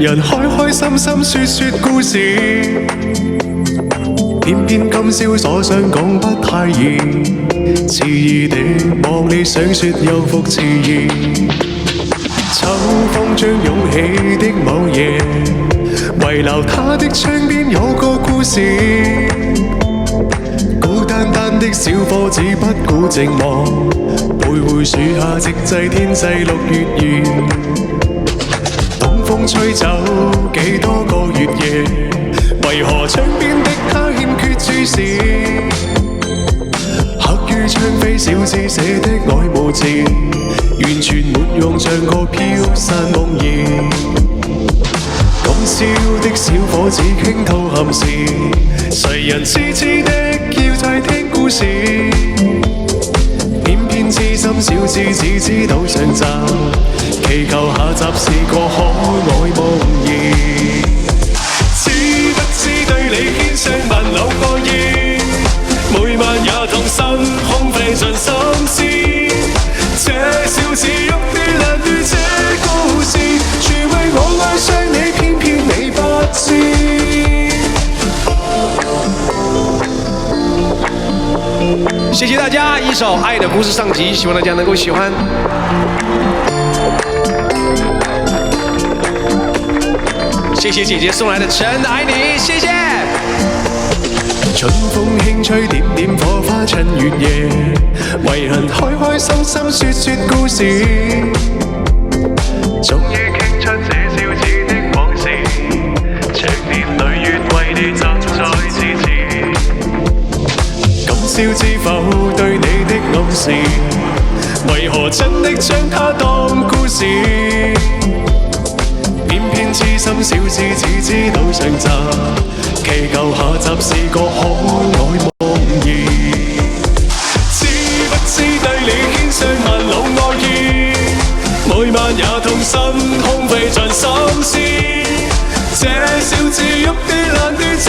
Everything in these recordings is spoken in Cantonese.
人開開心心說說故事，偏偏今宵所想講不太易，遲疑地望你想說又復遲疑。秋風將湧起的某夜，遺留他的窗邊有個故事。孤單單的小伙子不顧寂寞，徘徊樹下直至天際6月圓。東風吹走幾多個月夜，為何窗邊的他欠缺注視？刻於窗扉小字寫的愛慕字，完全沒用，像個飄散夢兒。今宵的小伙子傾吐憾事，誰人痴痴的要再聽故事？偏偏痴心小子只知道上集，祈求下集是個可愛夢兒。知不知對你獻上萬縷愛意，每晚也痛心空費盡心思。這小子喐啲爛於這故事，全為我愛上你，偏偏你不知。謝謝大家，一首《愛的故事》上集，希望大家能夠喜歡。謝謝姐姐送來的真的愛你，謝謝。春風輕吹，點點火花襯月夜，為恨開開心心說說故事。終於傾出這小子的往事，長年累月為你站在支持。今宵知否對你的暗示，為何真的將它當故事？偏偏痴心小子只知道上集，祈求下集是個可愛夢兒。知不知對你獻上萬縷愛意，每晚也痛心空費盡心思。這小子喐啲爛啲這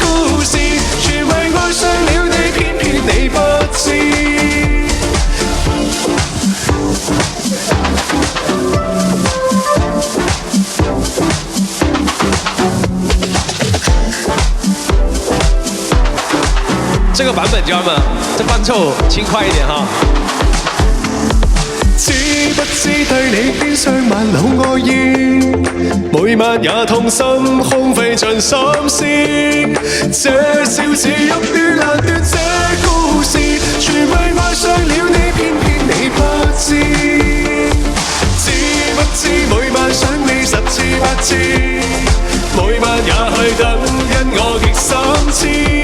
故事，全為愛上了你，偏偏你不知。這個版本知道嗎？這伴奏輕快一點哈。知不知對你獻上萬縷愛意，每晚也痛心空費盡心思。這小子喐啲爛啲這故事，全為愛上了你，偏偏你不知。知不知每晚想你10次8次，每晚也去等，因我極心痴。